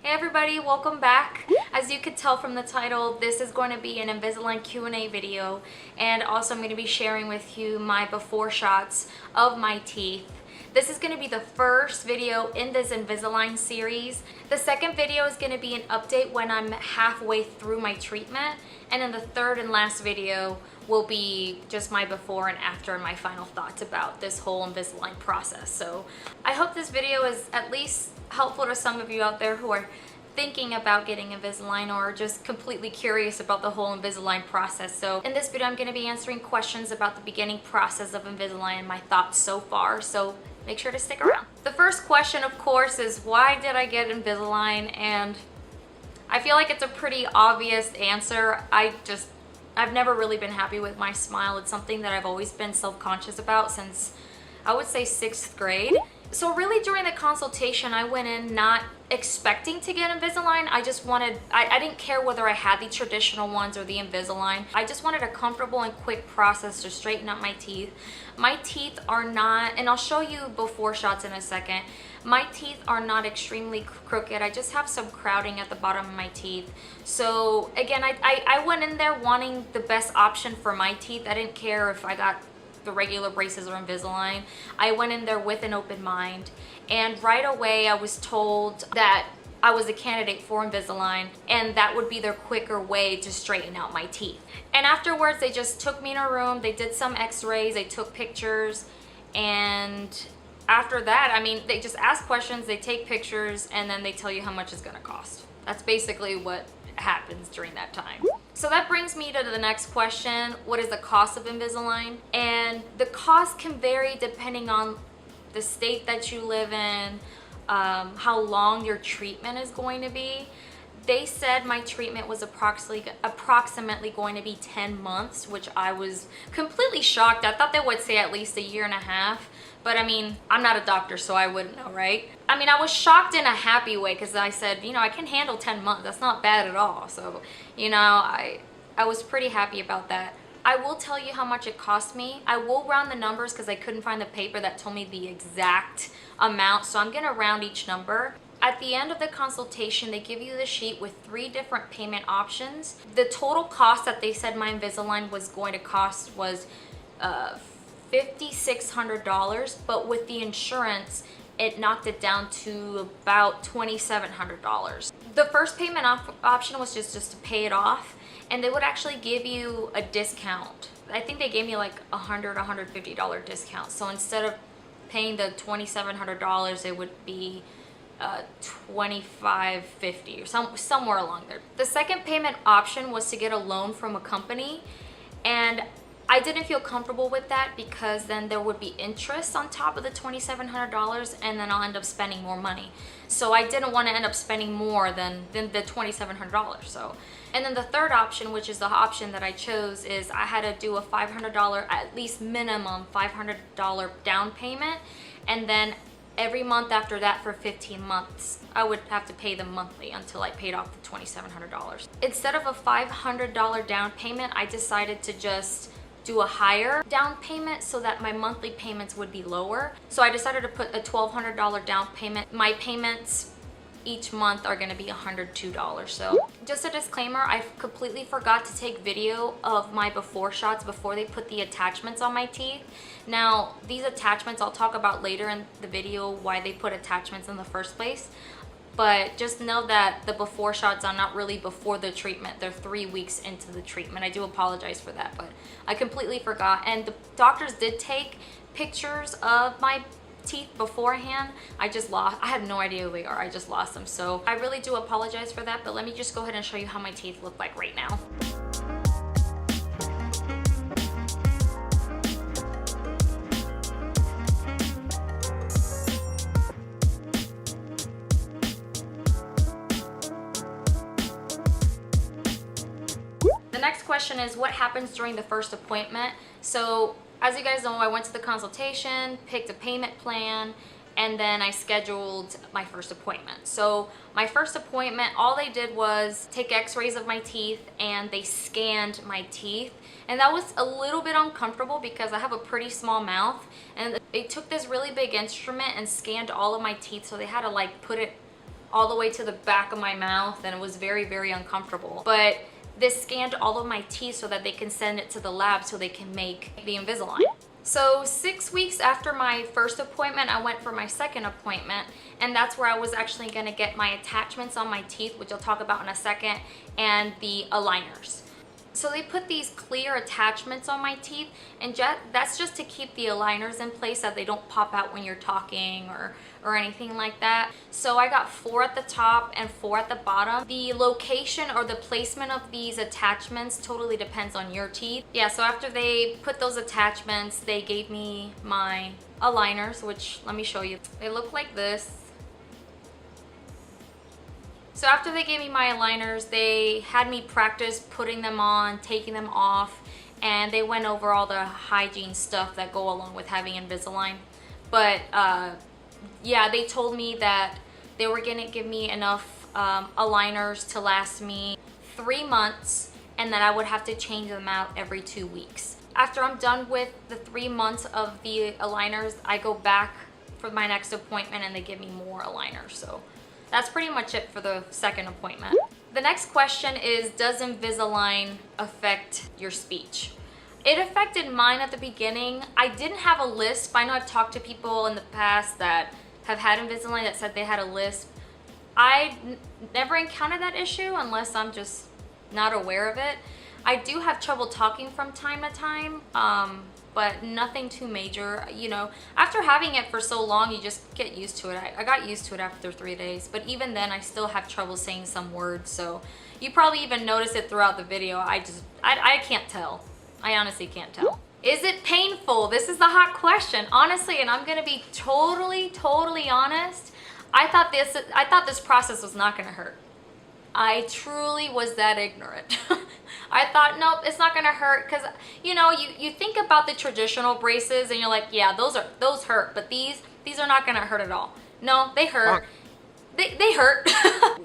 Hey everybody, welcome back. As you could tell from the title, this is going to be an Invisalign Q&A video, and also I'm going to be sharing with you my before shots of my teeth. This is going to be the first video in this Invisalign series. The second video is going to be an update when I'm halfway through my treatment, and then the third and last video will be just my before and after and my final thoughts about this whole Invisalign process. So I hope this video is at least helpful to some of you out there who are thinking about getting Invisalign or just completely curious about the whole Invisalign process. So in this video, I'm going to be answering questions about the beginning process of Invisalign and my thoughts so far. So make sure to stick around. The first question, of course, is why did I get Invisalign? And I feel like it's a pretty obvious answer. I've never really been happy with my smile. It's something that I've always been self-conscious about since, I would say, 6th grade. So really during the consultation, I went in not expecting to get Invisalign. I didn't care whether I had the traditional ones or the Invisalign. I just wanted a comfortable and quick process to straighten up my teeth. My teeth are not, and I'll show you before shots in a second, my teeth are not extremely crooked. I just have some crowding at the bottom of my teeth. So again, I went in there wanting the best option for my teeth. I didn't care if I got the regular braces or Invisalign. I went in there with an open mind, and right away I was told that I was a candidate for Invisalign and that would be their quicker way to straighten out my teeth. And afterwards they just took me in a room, they did some x-rays, they took pictures, and after that, I mean, they just ask questions, they take pictures, and then they tell you how much it's gonna cost. That's basically what happens during that time. So that brings me to the next question. What is the cost of Invisalign? And the cost can vary depending on the state that you live in, how long your treatment is going to be. They said my treatment was approximately going to be 10 months, which I was completely shocked. I thought they would say at least a year and a half. But I mean, I'm not a doctor, so I wouldn't know, right? I mean, I was shocked in a happy way because I said, you know, I can handle 10 months. That's not bad at all. So, you know, I was pretty happy about that. I will tell you how much it cost me. I will round the numbers because I couldn't find the paper that told me the exact amount. So I'm going to round each number. At the end of the consultation, they give you the sheet with 3 different payment options. The total cost that they said my Invisalign was going to cost was $5,600, but with the insurance, it knocked it down to about $2,700. The first payment option was just to pay it off, and they would actually give you a discount. I think they gave me like $150 discount. So instead of paying the $2,700, it would be $2,550 or somewhere along there. The second payment option was to get a loan from a company, and I didn't feel comfortable with that because then there would be interest on top of the $2,700, and then I'll end up spending more money. So I didn't want to end up spending more than the $2,700. So, and then the third option, which is the option that I chose, is I had to do a $500, at least minimum $500 down payment, and then every month after that for 15 months, I would have to pay them monthly until I paid off the $2,700. Instead of a $500 down payment, I decided to just do a higher down payment so that my monthly payments would be lower. So I decided to put a $1,200 down payment. My payments each month are going to be $102. So just a disclaimer, I completely forgot to take video of my before shots before they put the attachments on my teeth. Now, these attachments I'll talk about later in the video, why they put attachments in the first place. But just know that the before shots are not really before the treatment. They're 3 weeks into the treatment. I do apologize for that, but I completely forgot. And the doctors did take pictures of my teeth beforehand. I have no idea who they are. I just lost them. So I really do apologize for that, but let me just go ahead and show you how my teeth look like right now. The next question is what happens during the first appointment. So as you guys know, I went to the consultation, picked a payment plan, and then I scheduled my first appointment. So my first appointment, all they did was take x-rays of my teeth and they scanned my teeth. And that was a little bit uncomfortable because I have a pretty small mouth, and they took this really big instrument and scanned all of my teeth. So they had to like put it all the way to the back of my mouth, and it was very, very uncomfortable. But this scanned all of my teeth so that they can send it to the lab so they can make the Invisalign. So 6 weeks after my first appointment, I went for my second appointment, and that's where I was actually gonna get my attachments on my teeth, which I'll talk about in a second, and the aligners. So they put these clear attachments on my teeth, and that's just to keep the aligners in place so they don't pop out when you're talking or anything like that. So I got 4 at the top and 4 at the bottom. The location or the placement of these attachments totally depends on your teeth. Yeah, so after they put those attachments, they gave me my aligners, which let me show you. They look like this. So after they gave me my aligners, they had me practice putting them on, taking them off, and they went over all the hygiene stuff that go along with having Invisalign. But yeah, they told me that they were gonna give me enough aligners to last me 3 months, and that I would have to change them out every 2 weeks. After I'm done with the 3 months of the aligners, I go back for my next appointment and they give me more aligners. So that's pretty much it for the second appointment. The next question is, does Invisalign affect your speech? It affected mine at the beginning. I didn't have a lisp. I know I've talked to people in the past that have had Invisalign that said they had a lisp. I never encountered that issue unless I'm just not aware of it. I do have trouble talking from time to time, but nothing too major. You know, after having it for so long, you just get used to it. I got used to it after 3 days, but even then I still have trouble saying some words. So you probably even notice it throughout the video. I can't tell. I honestly can't tell. Is it painful? This is the hot question. Honestly, and I'm gonna be totally honest, I thought this process was not gonna hurt. I truly was that ignorant. I thought, nope, it's not gonna hurt, because you know, you think about the traditional braces and you're like, yeah, those hurt, but these are not gonna hurt at all. No, they hurt. They hurt.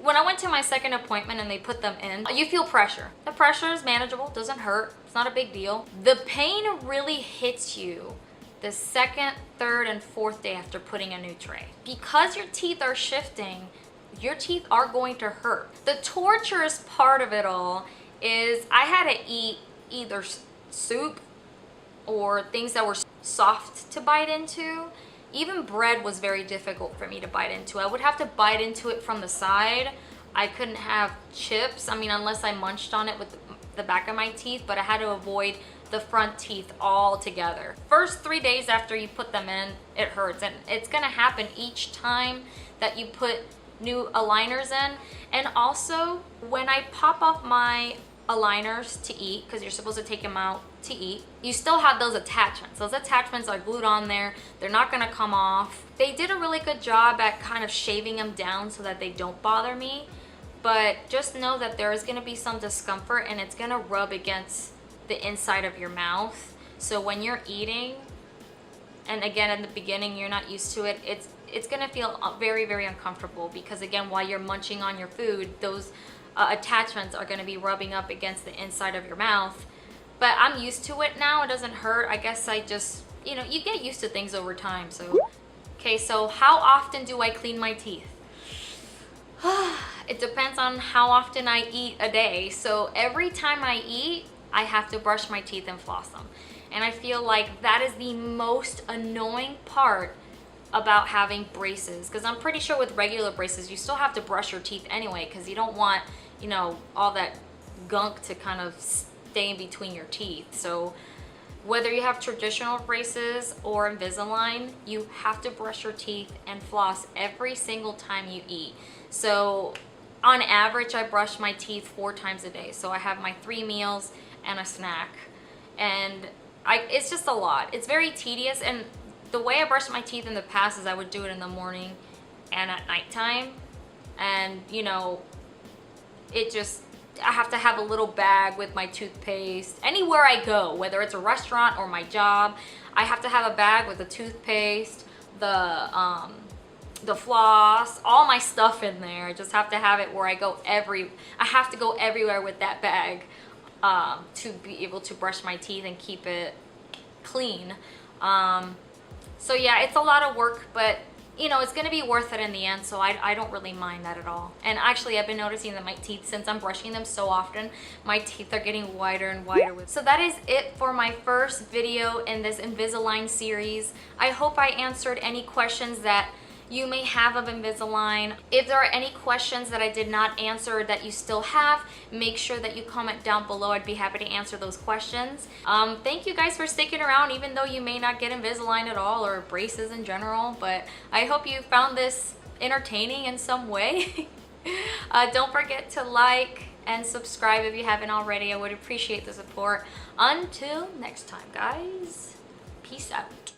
When I went to my second appointment and they put them in, you feel pressure. The pressure is manageable, doesn't hurt, it's not a big deal. The pain really hits you the second, third, and fourth day after putting a new tray. Because your teeth are shifting, your teeth are going to hurt. The torturous part of it all is I had to eat either soup or things that were soft to bite into. Even bread was very difficult for me to bite into. I would have to bite into it from the side. I couldn't have chips, I mean, unless I munched on it with the back of my teeth, but I had to avoid the front teeth altogether. First 3 days after you put them in, it hurts, and it's gonna happen each time that you put new aligners in. And also, when I pop off my aligners to eat, because you're supposed to take them out to eat, you still have those attachments. Those attachments are glued on there. They're not gonna come off. They did a really good job at kind of shaving them down so that they don't bother me, but just know that there is gonna be some discomfort, and it's gonna rub against the inside of your mouth. So when you're eating, and again, in the beginning, you're not used to it, it's gonna feel very uncomfortable, because again, while you're munching on your food, those attachments are gonna be rubbing up against the inside of your mouth. But I'm used to it now, it doesn't hurt. I guess I just, you know, you get used to things over time. So, okay, so how often do I clean my teeth? It depends on how often I eat a day. So every time I eat, I have to brush my teeth and floss them. And I feel like that is the most annoying part about having braces, because I'm pretty sure with regular braces you still have to brush your teeth anyway, because you don't want, you know, all that gunk to kind of stay in between your teeth. So whether you have traditional braces or Invisalign, you have to brush your teeth and floss every single time you eat. So on average, I brush my teeth 4 times a day. So I have my 3 meals and a snack, and it's just a lot. It's very tedious, and the way I brushed my teeth in the past is I would do it in the morning and at nighttime, and you know, I have to have a little bag with my toothpaste anywhere I go, whether it's a restaurant or my job. I have to have a bag with the toothpaste, the floss, all my stuff in there. I just have to have it where I have to go everywhere with that bag to be able to brush my teeth and keep it clean. So yeah, it's a lot of work, but you know, it's gonna be worth it in the end, so I don't really mind that at all. And actually, I've been noticing that my teeth, since I'm brushing them so often, my teeth are getting whiter and whiter. So that is it for my first video in this Invisalign series. I hope I answered any questions that you may have of Invisalign. If there are any questions that I did not answer that you still have, make sure that you comment down below. I'd be happy to answer those questions. Thank you guys for sticking around, even though you may not get Invisalign at all or braces in general, but I hope you found this entertaining in some way. Don't forget to like and subscribe if you haven't already. I would appreciate the support. Until next time, guys, peace out.